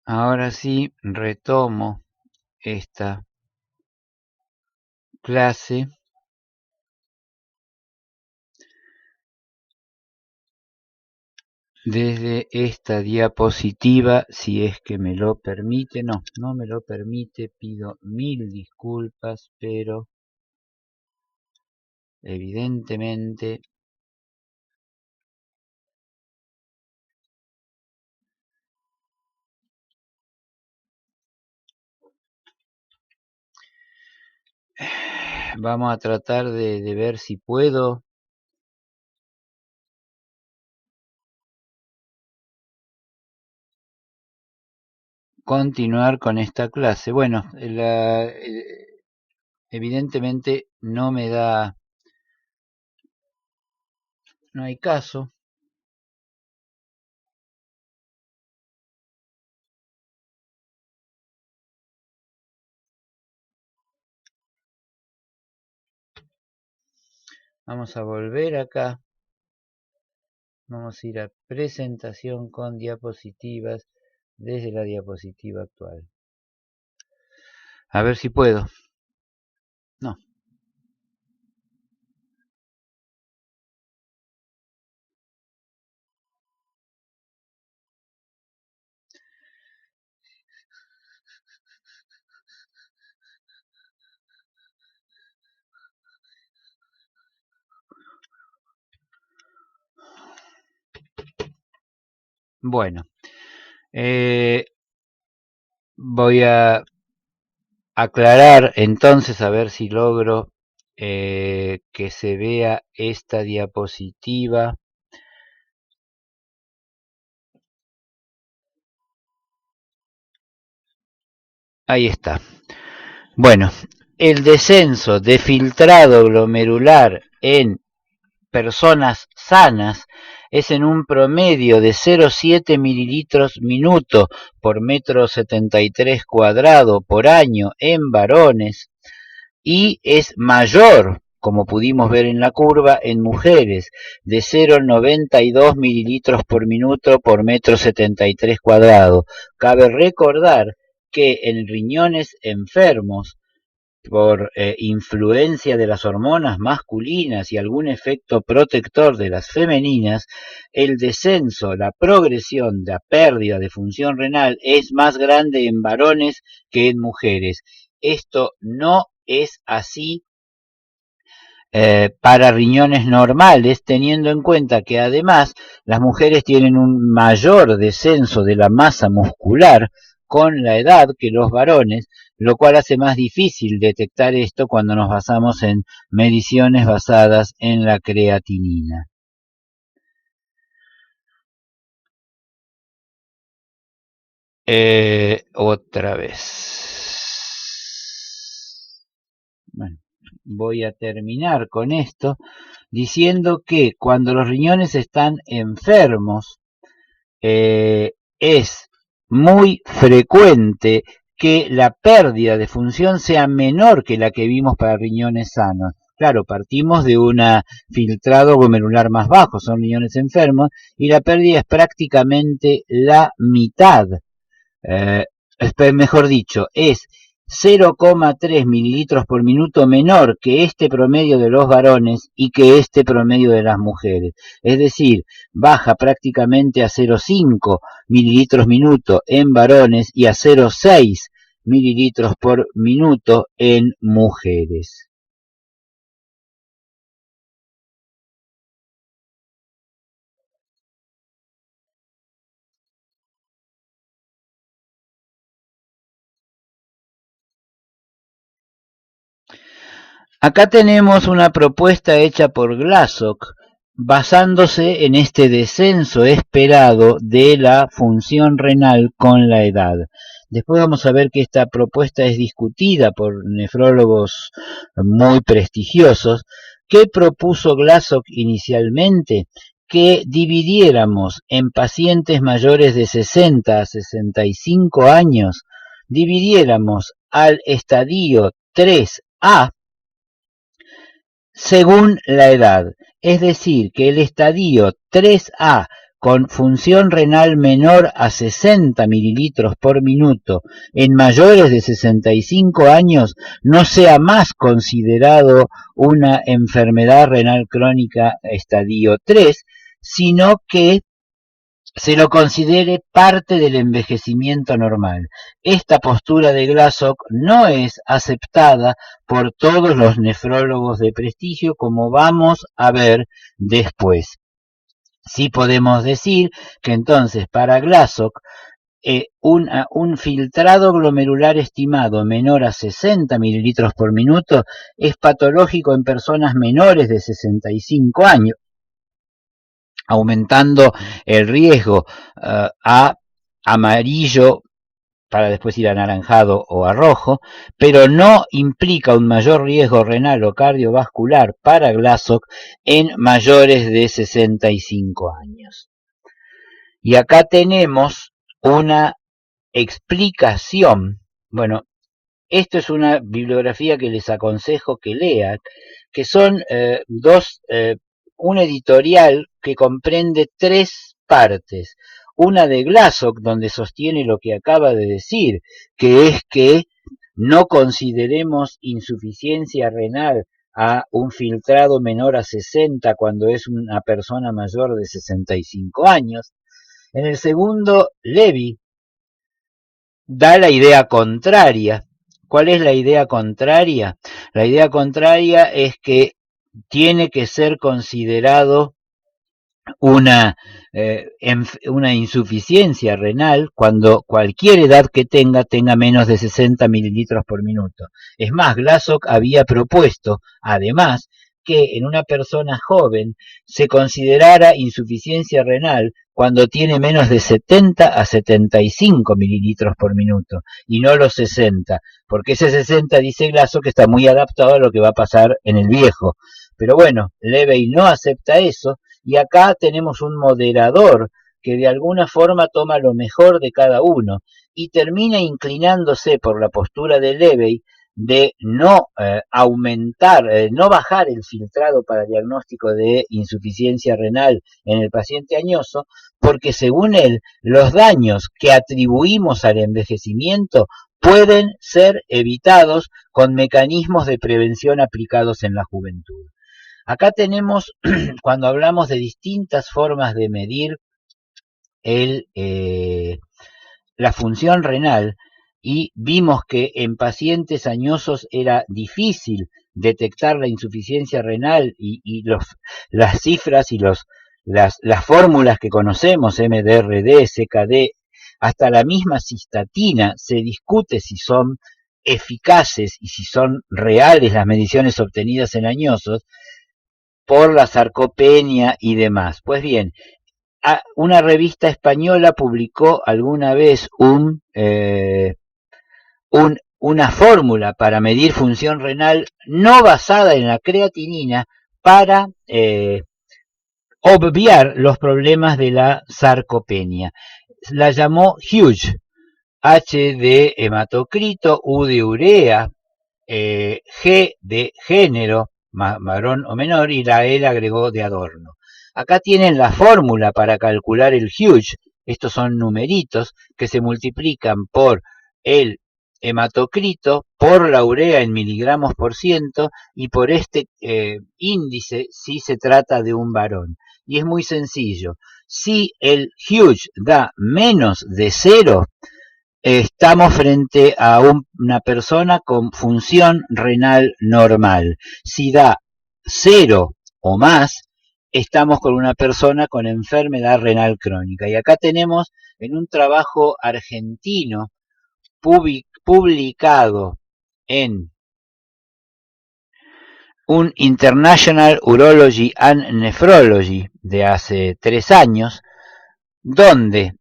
Ahora sí, retomo esta clase desde esta diapositiva, si es que me lo permite. No, no me lo permite, pido mil disculpas, pero evidentemente vamos a tratar de ver si puedo continuar con esta clase. Bueno, evidentemente no me da, no hay caso. Vamos a volver acá. Vamos a ir a presentación con diapositivas desde la diapositiva actual. A ver si puedo. No. Bueno, voy a aclarar entonces a ver si logro que se vea esta diapositiva. Ahí está. Bueno, el descenso de filtrado glomerular en personas sanas es en un promedio de 0,7 mililitros minuto por metro 73 cuadrado por año en varones y es mayor, como pudimos ver en la curva, en mujeres, de 0,92 mililitros por minuto por metro 73 cuadrado. Cabe recordar que en riñones enfermos por influencia de las hormonas masculinas y algún efecto protector de las femeninas, el descenso, la progresión de la pérdida de función renal es más grande en varones que en mujeres. Esto no es así para riñones normales, teniendo en cuenta que además las mujeres tienen un mayor descenso de la masa muscular con la edad que los varones, lo cual hace más difícil detectar esto cuando nos basamos en mediciones basadas en la creatinina. Otra vez. Bueno, voy a terminar con esto diciendo que cuando los riñones están enfermos, es muy frecuente que la pérdida de función sea menor que la que vimos para riñones sanos. Claro, partimos de un filtrado glomerular más bajo, son riñones enfermos, y la pérdida es prácticamente la mitad. Mejor dicho, es 0,3 mililitros por minuto menor que este promedio de los varones y que este promedio de las mujeres. Es decir, baja prácticamente a 0,5 mililitros minuto en varones y a 0,6 mililitros por minuto en mujeres. Acá tenemos una propuesta hecha por Glassock basándose en este descenso esperado de la función renal con la edad. Después vamos a ver que esta propuesta es discutida por nefrólogos muy prestigiosos. ¿Qué propuso Glassock inicialmente? Que dividiéramos en pacientes mayores de 60 a 65 años, dividiéramos al estadio 3A según la edad. Es decir, que el estadio 3A con función renal menor a 60 mililitros por minuto en mayores de 65 años no sea más considerado una enfermedad renal crónica estadio 3, sino que se lo considere parte del envejecimiento normal. Esta postura de Glashow no es aceptada por todos los nefrólogos de prestigio, como vamos a ver después. Sí podemos decir que entonces para Glashow un filtrado glomerular estimado menor a 60 mililitros por minuto es patológico en personas menores de 65 años, aumentando el riesgo a amarillo para después ir a anaranjado o a rojo, pero no implica un mayor riesgo renal o cardiovascular para Glashow en mayores de 65 años. Y acá tenemos una explicación. Bueno, esto es una bibliografía que les aconsejo que lean, que son un editorial que comprende 3 partes. Una de Glashow, donde sostiene lo que acaba de decir, que es que no consideremos insuficiencia renal a un filtrado menor a 60 cuando es una persona mayor de 65 años. En el segundo, Levy da la idea contraria. ¿Cuál es la idea contraria? La idea contraria es que tiene que ser considerado una insuficiencia renal cuando cualquier edad que tenga menos de 60 mililitros por minuto. Es más, Glashow había propuesto, además, que en una persona joven se considerara insuficiencia renal cuando tiene menos de 70 a 75 mililitros por minuto y no los 60, porque ese 60 dice Glashow que está muy adaptado a lo que va a pasar en el viejo. Pero bueno, Levy no acepta eso, y acá tenemos un moderador que de alguna forma toma lo mejor de cada uno y termina inclinándose por la postura de Levy de no aumentar, no bajar el filtrado para diagnóstico de insuficiencia renal en el paciente añoso, porque según él, los daños que atribuimos al envejecimiento pueden ser evitados con mecanismos de prevención aplicados en la juventud. Acá tenemos, cuando hablamos de distintas formas de medir la función renal, y vimos que en pacientes añosos era difícil detectar la insuficiencia renal y las cifras y las fórmulas que conocemos, MDRD, CKD, hasta la misma cistatina, se discute si son eficaces y si son reales las mediciones obtenidas en añosos por la sarcopenia y demás. Pues bien, una revista española publicó alguna vez una fórmula para medir función renal no basada en la creatinina para obviar los problemas de la sarcopenia. La llamó Hughes, H de hematocrito, U de urea, G de género, varón o menor, y la E la agregó de adorno. Acá tienen la fórmula para calcular el Hughes. Estos son numeritos que se multiplican por el hematocrito, por la urea en miligramos por ciento y por este índice si se trata de un varón. Y es muy sencillo. Si el Hughes da menos de 0, estamos frente a una persona con función renal normal. Si da 0 o más, estamos con una persona con enfermedad renal crónica. Y acá tenemos en un trabajo argentino publicado en un International Urology and Nephrology de hace 3 años, donde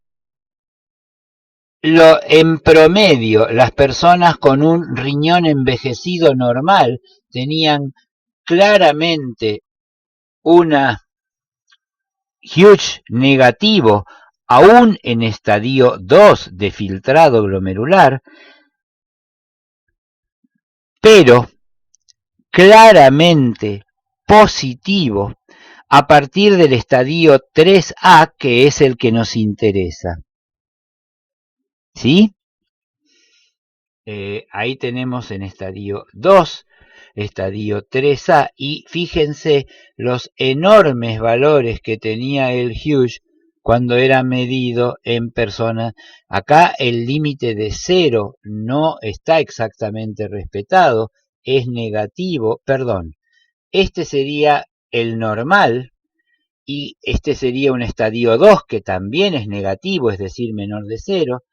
en promedio, las personas con un riñón envejecido normal tenían claramente una Hughes negativo, aún en estadio 2 de filtrado glomerular, pero claramente positivo a partir del estadio 3A, que es el que nos interesa. ¿Sí? Ahí tenemos en estadio 2, estadio 3A, y fíjense los enormes valores que tenía el Hughes cuando era medido en personas. Acá el límite de 0 no está exactamente respetado, es negativo, perdón, este sería el normal y este sería un estadio 2 que también es negativo, es decir, menor de 0,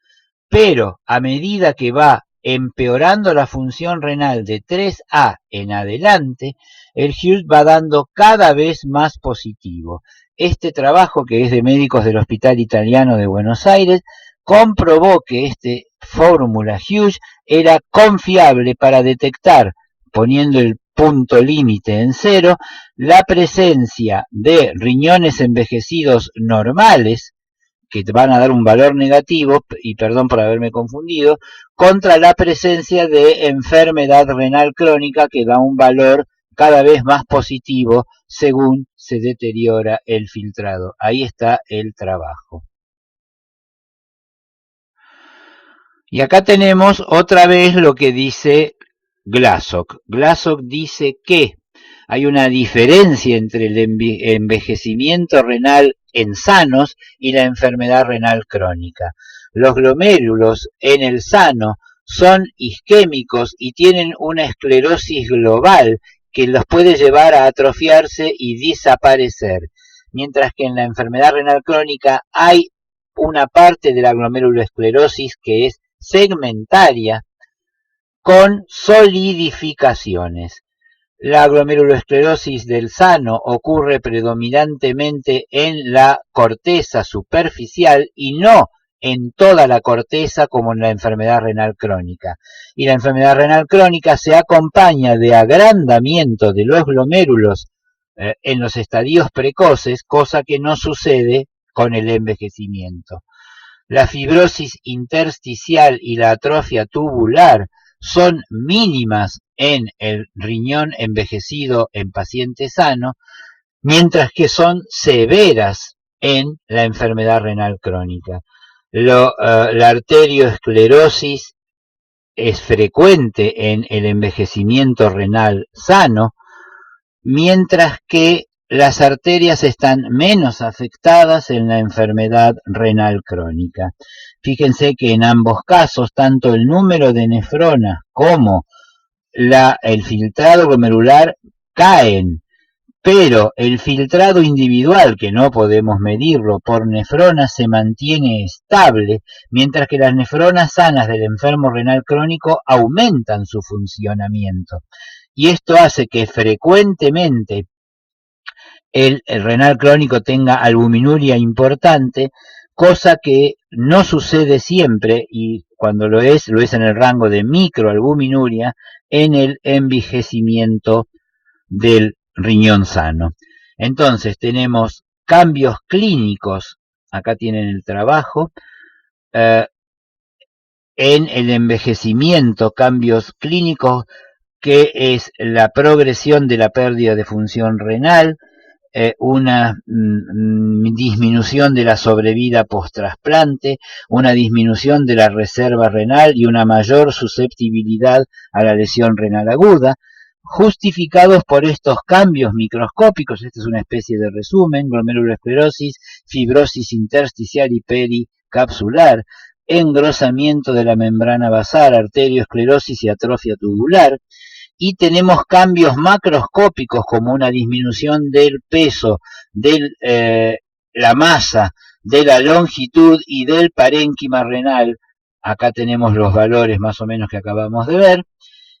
pero a medida que va empeorando la función renal de 3A en adelante, el Hughes va dando cada vez más positivo. Este trabajo, que es de médicos del Hospital Italiano de Buenos Aires, comprobó que este fórmula Hughes era confiable para detectar, poniendo el punto límite en 0, la presencia de riñones envejecidos normales, que te van a dar un valor negativo, y perdón por haberme confundido, contra la presencia de enfermedad renal crónica, que da un valor cada vez más positivo según se deteriora el filtrado. Ahí está el trabajo. Y acá tenemos otra vez lo que dice Glassock. Glassock dice que hay una diferencia entre el envejecimiento renal en sanos y la enfermedad renal crónica. Los glomérulos en el sano son isquémicos y tienen una esclerosis global que los puede llevar a atrofiarse y desaparecer, mientras que en la enfermedad renal crónica hay una parte de la glomeruloesclerosis que es segmentaria con solidificaciones. La glomeruloesclerosis del sano ocurre predominantemente en la corteza superficial y no en toda la corteza como en la enfermedad renal crónica. Y la enfermedad renal crónica se acompaña de agrandamiento de los glomérulos en los estadios precoces, cosa que no sucede con el envejecimiento. La fibrosis intersticial y la atrofia tubular son mínimas en el riñón envejecido en paciente sano, mientras que son severas en la enfermedad renal crónica. La arterioesclerosis es frecuente en el envejecimiento renal sano, mientras que las arterias están menos afectadas en la enfermedad renal crónica. Fíjense que en ambos casos, tanto el número de nefronas como el filtrado glomerular caen, pero el filtrado individual, que no podemos medirlo por nefronas, se mantiene estable, mientras que las nefronas sanas del enfermo renal crónico aumentan su funcionamiento. Y esto hace que frecuentemente el renal crónico tenga albuminuria importante, cosa que no sucede siempre, y cuando lo es en el rango de microalbuminuria en el envejecimiento del riñón sano. Entonces tenemos cambios clínicos, acá tienen el trabajo, en el envejecimiento, cambios clínicos que es la progresión de la pérdida de función renal, una disminución de la sobrevida post-trasplante, una disminución de la reserva renal y una mayor susceptibilidad a la lesión renal aguda, justificados por estos cambios microscópicos. Esta es una especie de resumen: glomeruloesclerosis, fibrosis intersticial y pericapsular, engrosamiento de la membrana basal, arterioesclerosis y atrofia tubular. Y tenemos cambios macroscópicos como una disminución del peso, de la masa, de la longitud y del parénquima renal. Acá tenemos los valores más o menos que acabamos de ver.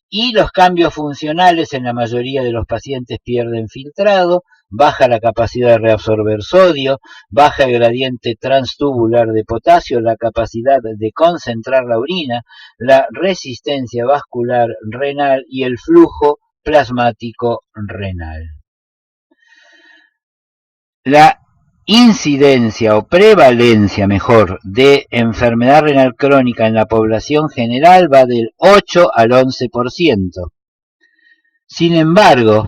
Y los cambios funcionales: en la mayoría de los pacientes pierden filtrado, baja la capacidad de reabsorber sodio, baja el gradiente transtubular de potasio, la capacidad de concentrar la orina, la resistencia vascular renal y el flujo plasmático renal. La incidencia o prevalencia, mejor, de enfermedad renal crónica en la población general va del 8 al 11%. Sin embargo,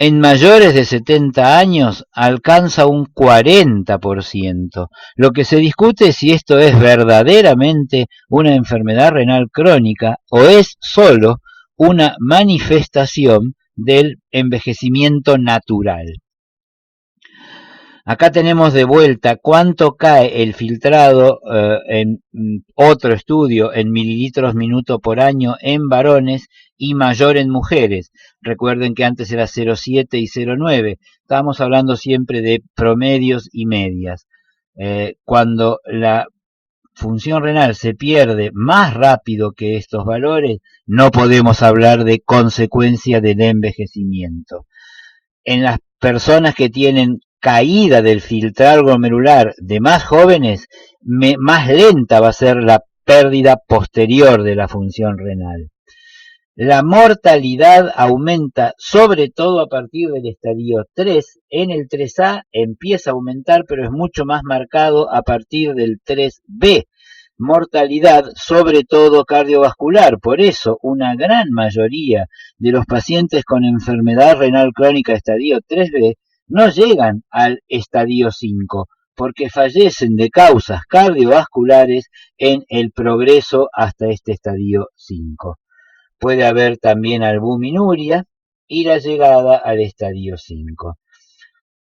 en mayores de 70 años alcanza un 40%. Lo que se discute es si esto es verdaderamente una enfermedad renal crónica o es solo una manifestación del envejecimiento natural. Acá tenemos de vuelta cuánto cae el filtrado en otro estudio en mililitros minuto por año en varones y mayor en mujeres. Recuerden que antes era 0,7 y 0,9. Estábamos hablando siempre de promedios y medias. Cuando la función renal se pierde más rápido que estos valores, no podemos hablar de consecuencia del envejecimiento. En las personas que tienen caída del filtrado glomerular de más jóvenes, más lenta va a ser la pérdida posterior de la función renal. La mortalidad aumenta sobre todo a partir del estadio 3. En el 3A empieza a aumentar, pero es mucho más marcado a partir del 3B. Mortalidad sobre todo cardiovascular. Por eso una gran mayoría de los pacientes con enfermedad renal crónica estadio 3B no llegan al estadio 5 porque fallecen de causas cardiovasculares en el progreso hasta este estadio 5. Puede haber también albuminuria y la llegada al estadio 5.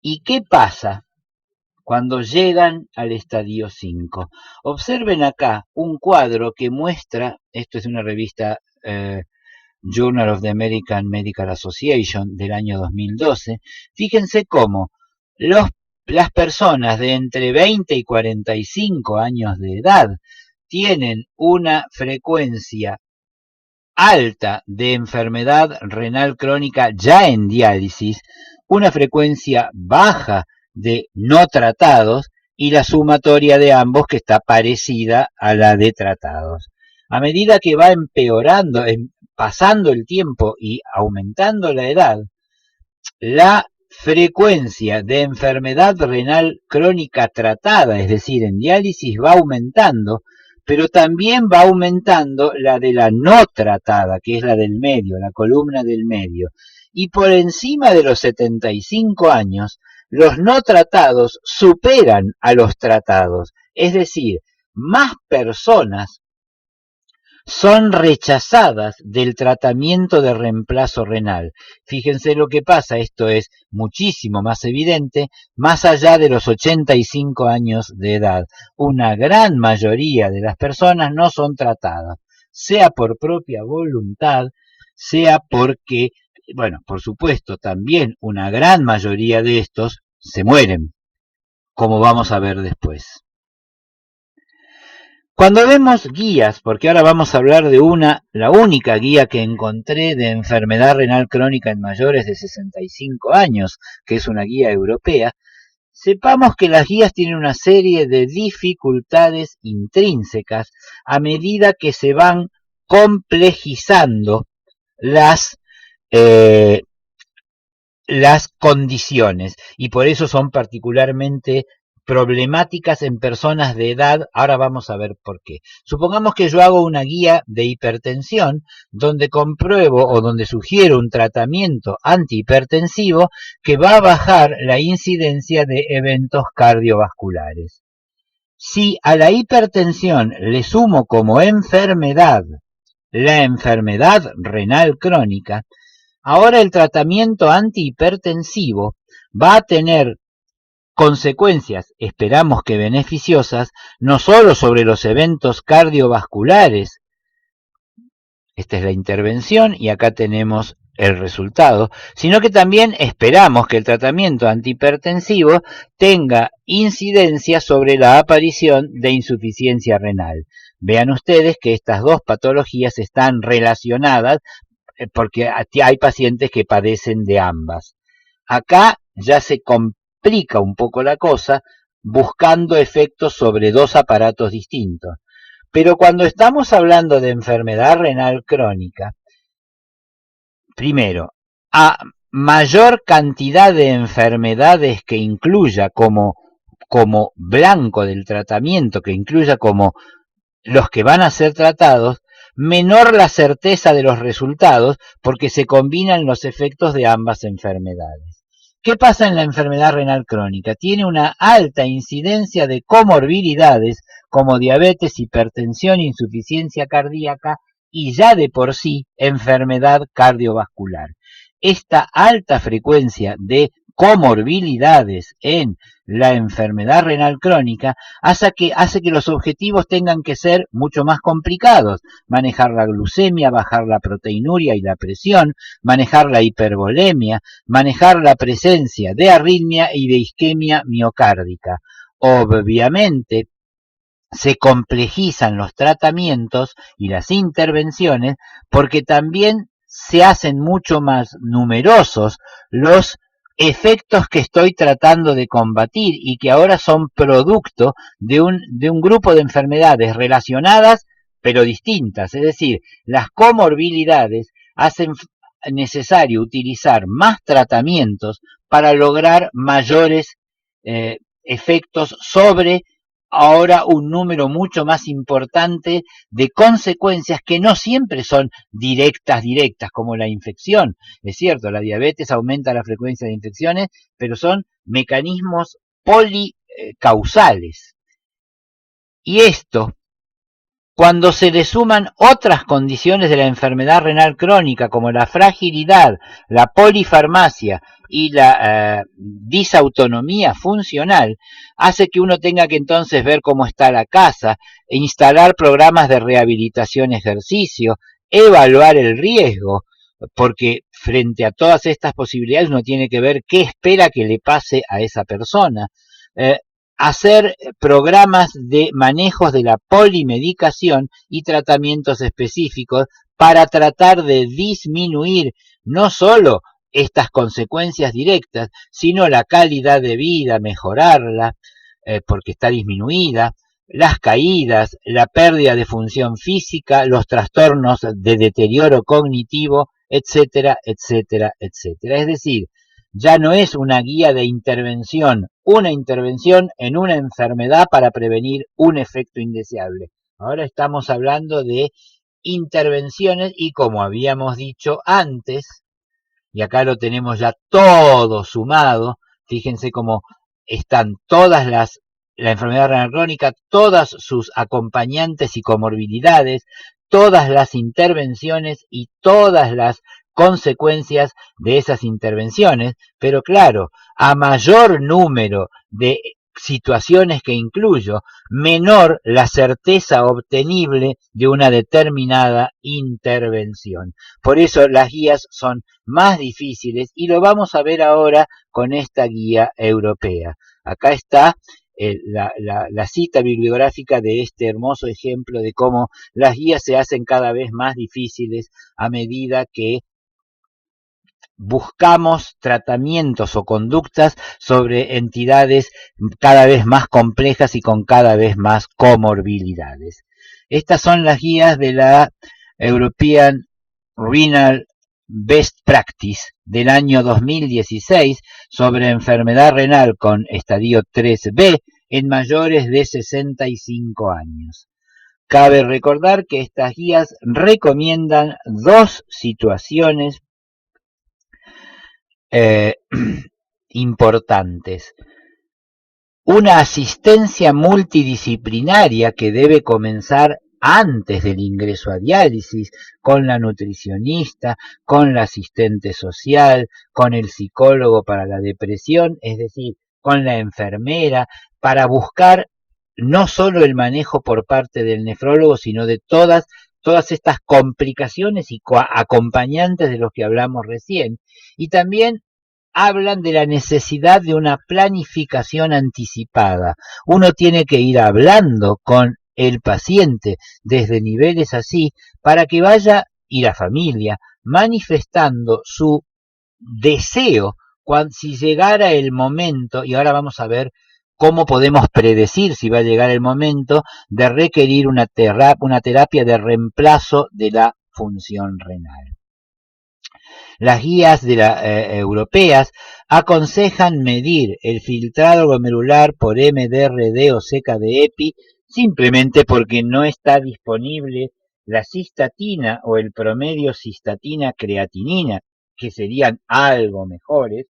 ¿Y qué pasa cuando llegan al estadio 5? Observen acá un cuadro que muestra, esto es una revista Journal of the American Medical Association del año 2012, fíjense cómo las personas de entre 20 y 45 años de edad tienen una frecuencia alta de enfermedad renal crónica ya en diálisis, una frecuencia baja de no tratados y la sumatoria de ambos que está parecida a la de tratados. A medida que va empeorando, pasando el tiempo y aumentando la edad, la frecuencia de enfermedad renal crónica tratada, es decir, en diálisis, va aumentando, pero también va aumentando la de la no tratada, que es la del medio, la columna del medio. Y por encima de los 75 años, los no tratados superan a los tratados, es decir, más personas son rechazadas del tratamiento de reemplazo renal. Fíjense lo que pasa, esto es muchísimo más evidente más allá de los 85 años de edad. Una gran mayoría de las personas no son tratadas, sea por propia voluntad, sea porque, bueno, por supuesto, también una gran mayoría de estos se mueren, como vamos a ver después. Cuando vemos guías, porque ahora vamos a hablar de la única guía que encontré de enfermedad renal crónica en mayores de 65 años, que es una guía europea, sepamos que las guías tienen una serie de dificultades intrínsecas a medida que se van complejizando las condiciones, y por eso son particularmente problemáticas en personas de edad. Ahora vamos a ver por qué. Supongamos que yo hago una guía de hipertensión donde compruebo o donde sugiero un tratamiento antihipertensivo que va a bajar la incidencia de eventos cardiovasculares. Si a la hipertensión le sumo como enfermedad la enfermedad renal crónica, ahora el tratamiento antihipertensivo va a tener consecuencias, esperamos que beneficiosas, no solo sobre los eventos cardiovasculares. Esta es la intervención y acá tenemos el resultado, sino que también esperamos que el tratamiento antihipertensivo tenga incidencia sobre la aparición de insuficiencia renal. Vean ustedes que estas dos patologías están relacionadas porque hay pacientes que padecen de ambas. Acá ya se complica un poco la cosa buscando efectos sobre dos aparatos distintos. Pero cuando estamos hablando de enfermedad renal crónica, primero, a mayor cantidad de enfermedades que incluya como blanco del tratamiento, que incluya como los que van a ser tratados, menor la certeza de los resultados porque se combinan los efectos de ambas enfermedades. ¿Qué pasa en la enfermedad renal crónica? Tiene una alta incidencia de comorbilidades como diabetes, hipertensión, insuficiencia cardíaca y ya de por sí enfermedad cardiovascular. Esta alta frecuencia de comorbilidades en la enfermedad renal crónica hace que los objetivos tengan que ser mucho más complicados. Manejar la glucemia, bajar la proteinuria y la presión, manejar la hipervolemia, manejar la presencia de arritmia y de isquemia miocárdica. Obviamente, se complejizan los tratamientos y las intervenciones porque también se hacen mucho más numerosos los efectos que estoy tratando de combatir y que ahora son producto de un grupo de enfermedades relacionadas pero distintas. Es decir, las comorbilidades hacen necesario utilizar más tratamientos para lograr mayores efectos sobre ahora un número mucho más importante de consecuencias que no siempre son directas, como la infección. Es cierto, la diabetes aumenta la frecuencia de infecciones, pero son mecanismos policausales. Y esto, cuando se le suman otras condiciones de la enfermedad renal crónica, como la fragilidad, la polifarmacia y la disautonomía funcional, hace que uno tenga que entonces ver cómo está la casa, instalar programas de rehabilitación, ejercicio, evaluar el riesgo, porque frente a todas estas posibilidades uno tiene que ver qué espera que le pase a esa persona. Hacer programas de manejos de la polimedicación y tratamientos específicos para tratar de disminuir no solo estas consecuencias directas, sino la calidad de vida, mejorarla, porque está disminuida, las caídas, la pérdida de función física, los trastornos de deterioro cognitivo, etcétera, etcétera, etcétera. Es decir, ya no es una guía de intervención, una intervención en una enfermedad para prevenir un efecto indeseable. Ahora estamos hablando de intervenciones y, como habíamos dicho antes, y acá lo tenemos ya todo sumado, fíjense cómo están la enfermedad renal crónica, todas sus acompañantes y comorbilidades, todas las intervenciones y todas las consecuencias de esas intervenciones, pero claro, a mayor número de situaciones que incluyo, menor la certeza obtenible de una determinada intervención. Por eso las guías son más difíciles y lo vamos a ver ahora con esta guía europea. Acá está la cita bibliográfica de este hermoso ejemplo de cómo las guías se hacen cada vez más difíciles a medida que buscamos tratamientos o conductas sobre entidades cada vez más complejas y con cada vez más comorbilidades. Estas son las guías de la European Renal Best Practice del año 2016 sobre enfermedad renal con estadio 3B en mayores de 65 años. Cabe recordar que estas guías recomiendan dos situaciones importantes. Una asistencia multidisciplinaria que debe comenzar antes del ingreso a diálisis, con la nutricionista, con la asistente social, con el psicólogo para la depresión, es decir, con la enfermera, para buscar no solo el manejo por parte del nefrólogo, sino de todas estas complicaciones y acompañantes de los que hablamos recién. Y también hablan de la necesidad de una planificación anticipada. Uno tiene que ir hablando con el paciente desde niveles así para que vaya, y la familia, manifestando su deseo si llegara el momento, y ahora vamos a ver cómo podemos predecir si va a llegar el momento de requerir una terapia de reemplazo de la función renal. Las guías europeas aconsejan medir el filtrado glomerular por MDRD o CKD-EPI simplemente porque no está disponible la cistatina o el promedio cistatina-creatinina, que serían algo mejores.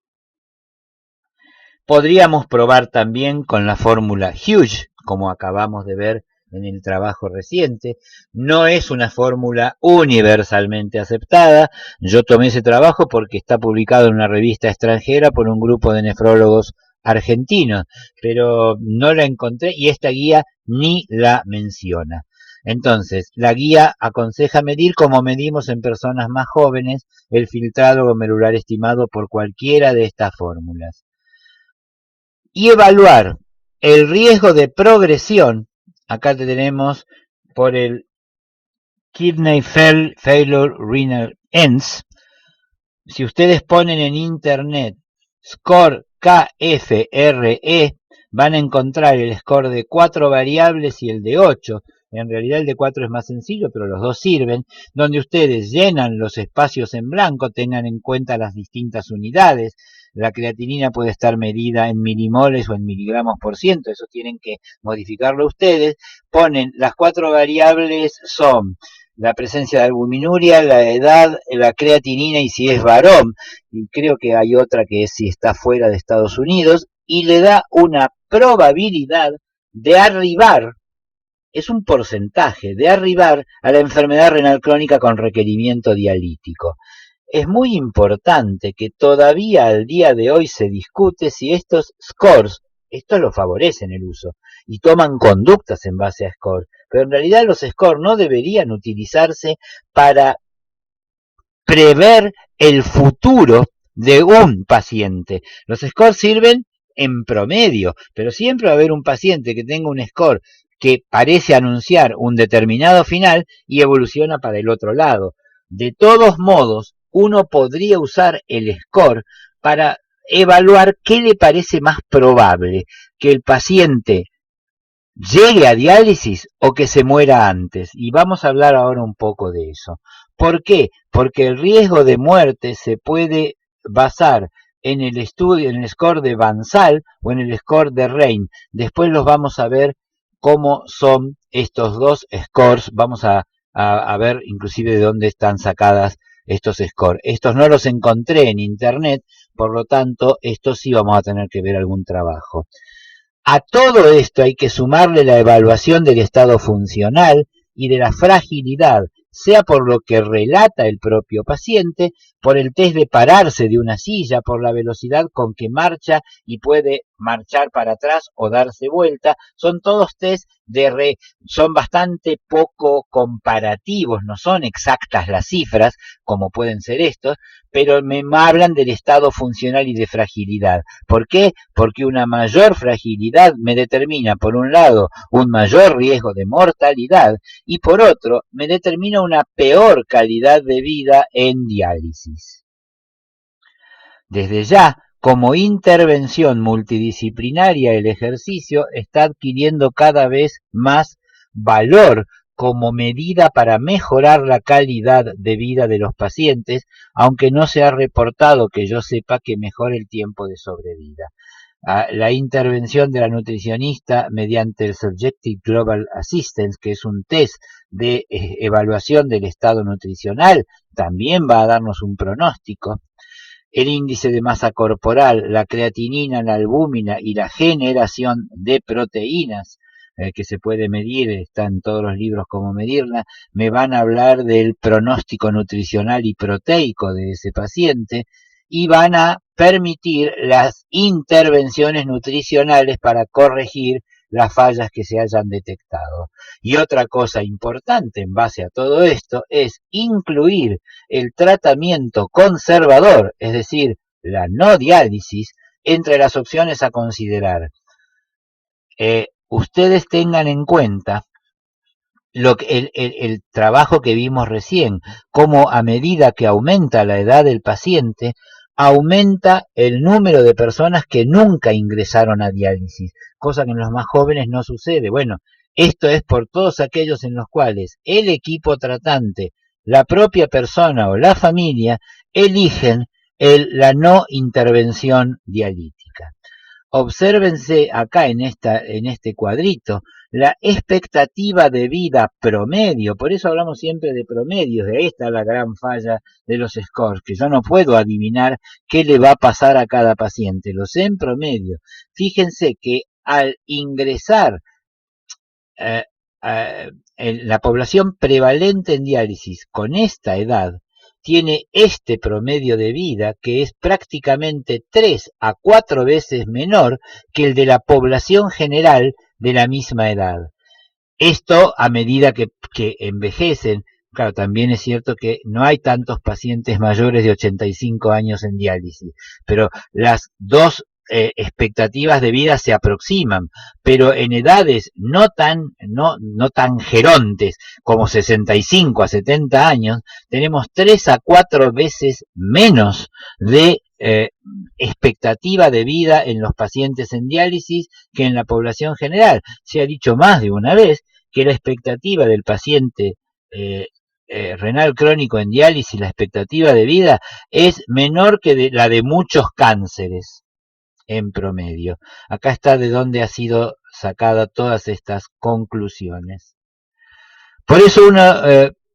Podríamos probar también con la fórmula Hughes, como acabamos de ver en el trabajo reciente. No es una fórmula universalmente aceptada. Yo tomé ese trabajo porque está publicado en una revista extranjera por un grupo de nefrólogos argentinos, pero no la encontré y esta guía ni la menciona. Entonces, la guía aconseja medir como medimos en personas más jóvenes el filtrado glomerular estimado por cualquiera de estas fórmulas y evaluar el riesgo de progresión. Acá tenemos por el Kidney Failure Renal Ends. Si ustedes ponen en internet score KFRE, van a encontrar el score de 4 variables y el de 8. En realidad el de 4 es más sencillo, pero los dos sirven, donde ustedes llenan los espacios en blanco, tengan en cuenta las distintas unidades. La creatinina puede estar medida en milimoles o en miligramos por ciento, eso tienen que modificarlo ustedes. Ponen las 4 variables son la presencia de albuminuria, la edad, la creatinina y si es varón, y creo que hay otra que es si está fuera de Estados Unidos, y le da una probabilidad de arribar, es un porcentaje, de arribar a la enfermedad renal crónica con requerimiento dialítico. Es muy importante que todavía al día de hoy se discute si estos scores, estos lo favorecen el uso y toman conductas en base a scores, pero en realidad los scores no deberían utilizarse para prever el futuro de un paciente. Los scores sirven en promedio, pero siempre va a haber un paciente que tenga un score que parece anunciar un determinado final y evoluciona para el otro lado. De todos modos, uno podría usar el score para evaluar qué le parece más probable, que el paciente llegue a diálisis o que se muera antes. Y vamos a hablar ahora un poco de eso. ¿Por qué? Porque el riesgo de muerte se puede basar en el estudio, en el score de Bansal o en el score de Rein. Después los vamos a ver cómo son estos dos scores. Vamos a ver inclusive de dónde están sacadas estos scores. Estos no los encontré en internet, por lo tanto, estos sí vamos a tener que ver algún trabajo. A todo esto hay que sumarle la evaluación del estado funcional y de la fragilidad, sea por lo que relata el propio paciente, por el test de pararse de una silla, por la velocidad con que marcha y puede marchar para atrás o darse vuelta. Son todos test son bastante poco comparativos, no son exactas las cifras, como pueden ser estos, pero me hablan del estado funcional y de fragilidad. ¿Por qué? Porque una mayor fragilidad me determina, por un lado, un mayor riesgo de mortalidad y por otro, me determina una peor calidad de vida en diálisis. Desde ya, como intervención multidisciplinaria, el ejercicio está adquiriendo cada vez más valor como medida para mejorar la calidad de vida de los pacientes, aunque no se ha reportado que yo sepa que mejore el tiempo de sobrevida. La intervención de la nutricionista mediante el Subjective Global Assistance, que es un test de evaluación del estado nutricional, también va a darnos un pronóstico. El índice de masa corporal, la creatinina, la albúmina y la generación de proteínas, que se puede medir, está en todos los libros cómo medirla, me van a hablar del pronóstico nutricional y proteico de ese paciente y van a permitir las intervenciones nutricionales para corregir las fallas que se hayan detectado. Y otra cosa importante en base a todo esto es incluir el tratamiento conservador, es decir, la no diálisis, entre las opciones a considerar. Ustedes tengan en cuenta el trabajo que vimos recién, cómo a medida que aumenta la edad del paciente, aumenta el número de personas que nunca ingresaron a diálisis, cosa que en los más jóvenes no sucede. Bueno, esto es por todos aquellos en los cuales el equipo tratante, la propia persona o la familia eligen la no intervención dialítica. Obsérvense acá en este cuadrito la expectativa de vida promedio, por eso hablamos siempre de promedios, de ahí está la gran falla de los scores, que yo no puedo adivinar qué le va a pasar a cada paciente, lo sé en promedio. Fíjense que al ingresar eh, la población prevalente en diálisis con esta edad tiene este promedio de vida que es prácticamente 3 a 4 veces menor que el de la población general de la misma edad. Esto a medida que envejecen. Claro, también es cierto que no hay tantos pacientes mayores de 85 años en diálisis, pero las dos expectativas de vida se aproximan, pero en edades no tan gerontes como 65 a 70 años, tenemos 3 a 4 veces menos de expectativa de vida en los pacientes en diálisis que en la población general. Se ha dicho más de una vez que la expectativa del paciente renal crónico en diálisis, la expectativa de vida es menor que la de muchos cánceres en promedio. Acá está de dónde ha sido sacada todas estas conclusiones. Por eso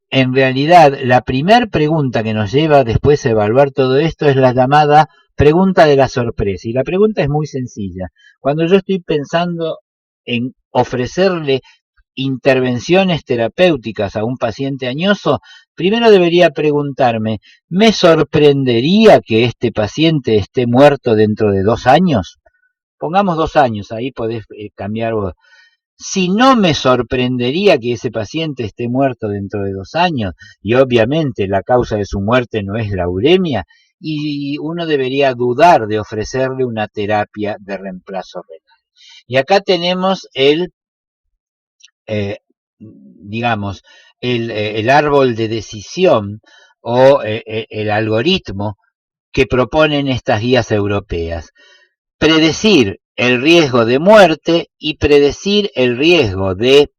en realidad, la primera pregunta que nos lleva después a evaluar todo esto es la llamada pregunta de la sorpresa. Y la pregunta es muy sencilla. Cuando yo estoy pensando en ofrecerle intervenciones terapéuticas a un paciente añoso, primero debería preguntarme, ¿me sorprendería que este paciente esté muerto dentro de 2 años? Pongamos 2 años, ahí podés cambiar vos. Si no, me sorprendería que ese paciente esté muerto dentro de 2 años, y obviamente la causa de su muerte no es la uremia, y uno debería dudar de ofrecerle una terapia de reemplazo renal. Y acá tenemos digamos, el árbol de decisión o el algoritmo que proponen estas guías europeas. Predecir el riesgo de muerte y predecir el riesgo de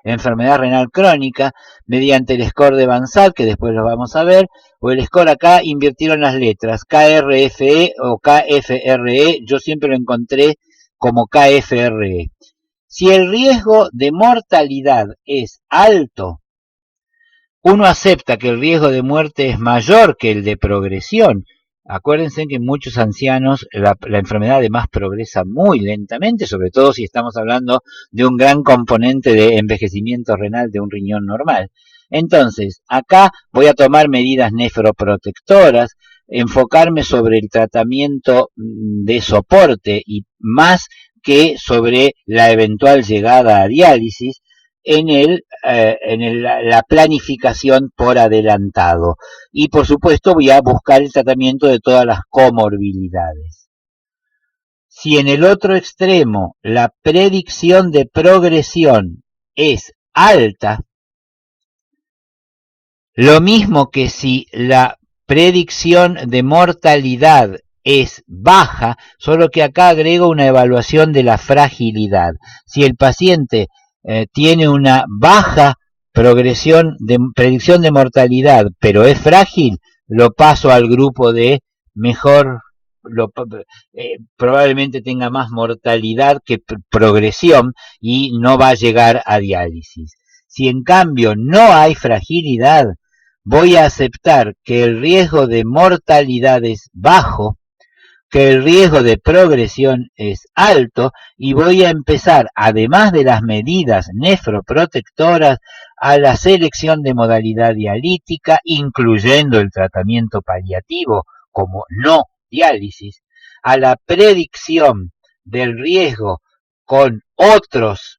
enfermedad renal crónica mediante el score de Van Zant, que después lo vamos a ver, o el score acá invirtieron las letras, KRFE o KFRE, yo siempre lo encontré como KFRE. Si el riesgo de mortalidad es alto, uno acepta que el riesgo de muerte es mayor que el de progresión. Acuérdense que en muchos ancianos la enfermedad además progresa muy lentamente, sobre todo si estamos hablando de un gran componente de envejecimiento renal de un riñón normal. Entonces, acá voy a tomar medidas nefroprotectoras, enfocarme sobre el tratamiento de soporte y más que sobre la eventual llegada a diálisis la planificación por adelantado. Y por supuesto voy a buscar el tratamiento de todas las comorbilidades. Si en el otro extremo la predicción de progresión es alta, lo mismo que si la predicción de mortalidad es baja, solo que acá agrego una evaluación de la fragilidad. Si el paciente tiene una baja predicción de mortalidad, pero es frágil, lo paso al grupo de mejor, probablemente tenga más mortalidad que progresión y no va a llegar a diálisis. Si en cambio no hay fragilidad, voy a aceptar que el riesgo de mortalidad es bajo, que el riesgo de progresión es alto y voy a empezar, además de las medidas nefroprotectoras, a la selección de modalidad dialítica, incluyendo el tratamiento paliativo como no diálisis, a la predicción del riesgo con otros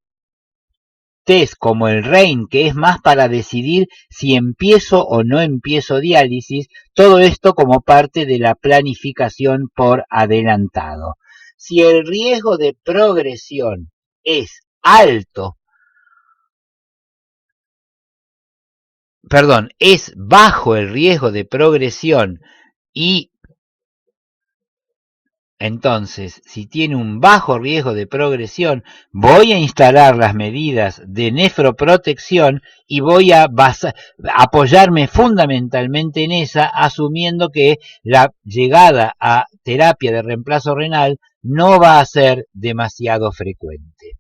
test como el REIN, que es más para decidir si empiezo o no empiezo diálisis, todo esto como parte de la planificación por adelantado. Si el riesgo de progresión es alto, es bajo el riesgo de progresión y entonces, si tiene un bajo riesgo de progresión, voy a instalar las medidas de nefroprotección y voy a apoyarme fundamentalmente en esa, asumiendo que la llegada a terapia de reemplazo renal no va a ser demasiado frecuente.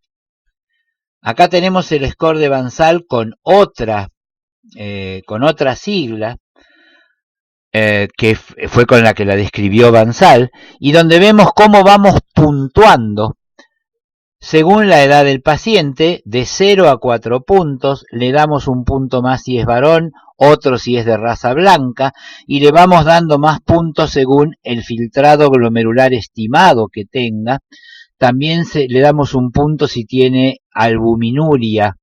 Acá tenemos el score de Bansal con otra sigla, que fue con la que la describió Bansal, y donde vemos cómo vamos puntuando según la edad del paciente, de 0 a 4 puntos, le damos un punto más si es varón, otro si es de raza blanca, y le vamos dando más puntos según el filtrado glomerular estimado que tenga. También le damos un punto si tiene albuminuria,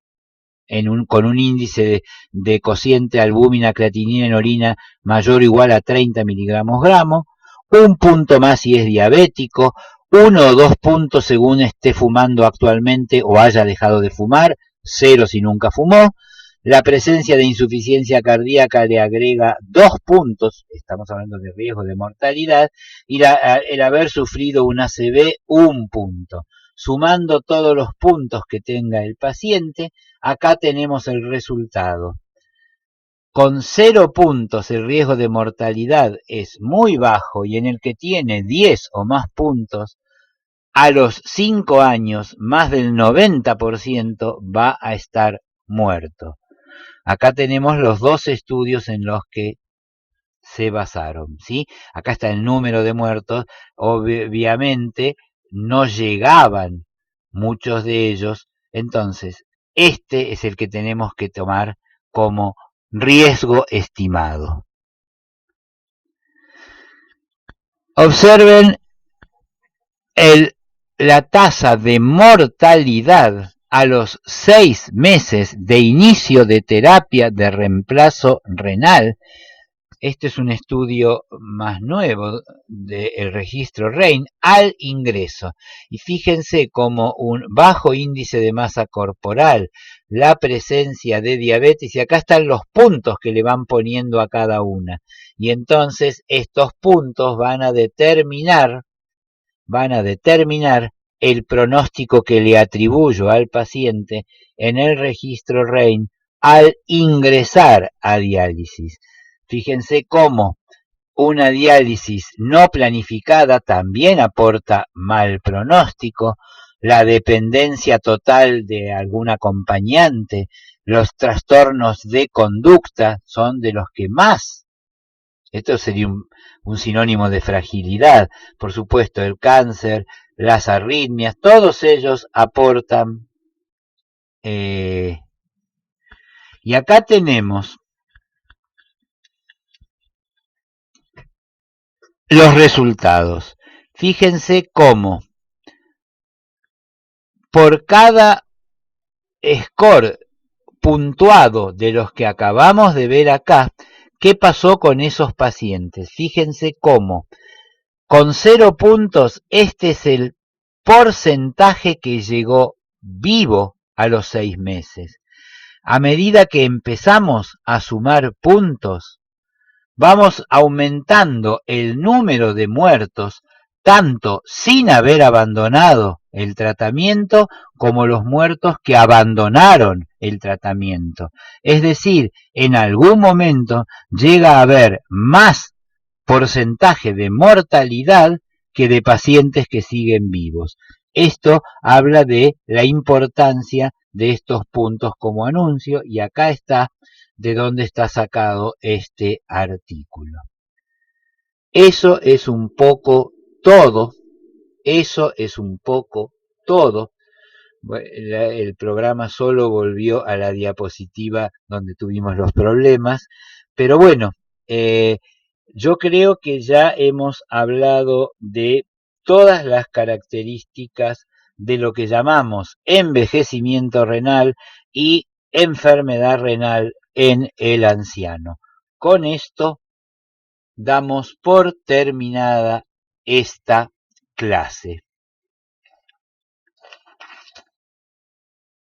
con un índice de cociente albúmina creatinina en orina mayor o igual a 30 miligramos gramos, un punto más si es diabético, 1 o 2 puntos según esté fumando actualmente o haya dejado de fumar, 0 si nunca fumó. La presencia de insuficiencia cardíaca le agrega 2 puntos, estamos hablando de riesgo de mortalidad, y el haber sufrido un ACV, 1 punto. Sumando todos los puntos que tenga el paciente, acá tenemos el resultado. Con 0 puntos el riesgo de mortalidad es muy bajo, y en el que tiene 10 o más puntos, a los 5 años más del 90% va a estar muerto. Acá tenemos los dos estudios en los que se basaron, ¿sí? Acá está el número de muertos, obviamente no llegaban muchos de ellos, entonces este es el que tenemos que tomar como riesgo estimado. Observen la tasa de mortalidad a los 6 meses de inicio de terapia de reemplazo renal. Este es un estudio más nuevo del registro REIN al ingreso. Y fíjense cómo un bajo índice de masa corporal, la presencia de diabetes, y acá están los puntos que le van poniendo a cada una. Y entonces estos puntos van a determinar el pronóstico que le atribuyo al paciente en el registro REIN al ingresar a diálisis. Fíjense cómo una diálisis no planificada también aporta mal pronóstico, la dependencia total de algún acompañante, los trastornos de conducta son de los que más. Esto sería un sinónimo de fragilidad. Por supuesto, el cáncer, las arritmias, todos ellos aportan. Y acá tenemos los resultados. Fíjense cómo por cada score puntuado de los que acabamos de ver acá, ¿qué pasó con esos pacientes? Fíjense cómo con 0 puntos este es el porcentaje que llegó vivo a los 6 meses. A medida que empezamos a sumar puntos, vamos aumentando el número de muertos, tanto sin haber abandonado el tratamiento como los muertos que abandonaron el tratamiento. Es decir, en algún momento llega a haber más porcentaje de mortalidad que de pacientes que siguen vivos. Esto habla de la importancia de estos puntos como anuncio, y acá está de dónde está sacado este artículo. Eso es un poco todo. El programa solo volvió a la diapositiva donde tuvimos los problemas, pero bueno, yo creo que ya hemos hablado de todas las características de lo que llamamos envejecimiento renal y enfermedad renal en el anciano. Con esto damos por terminada esta clase.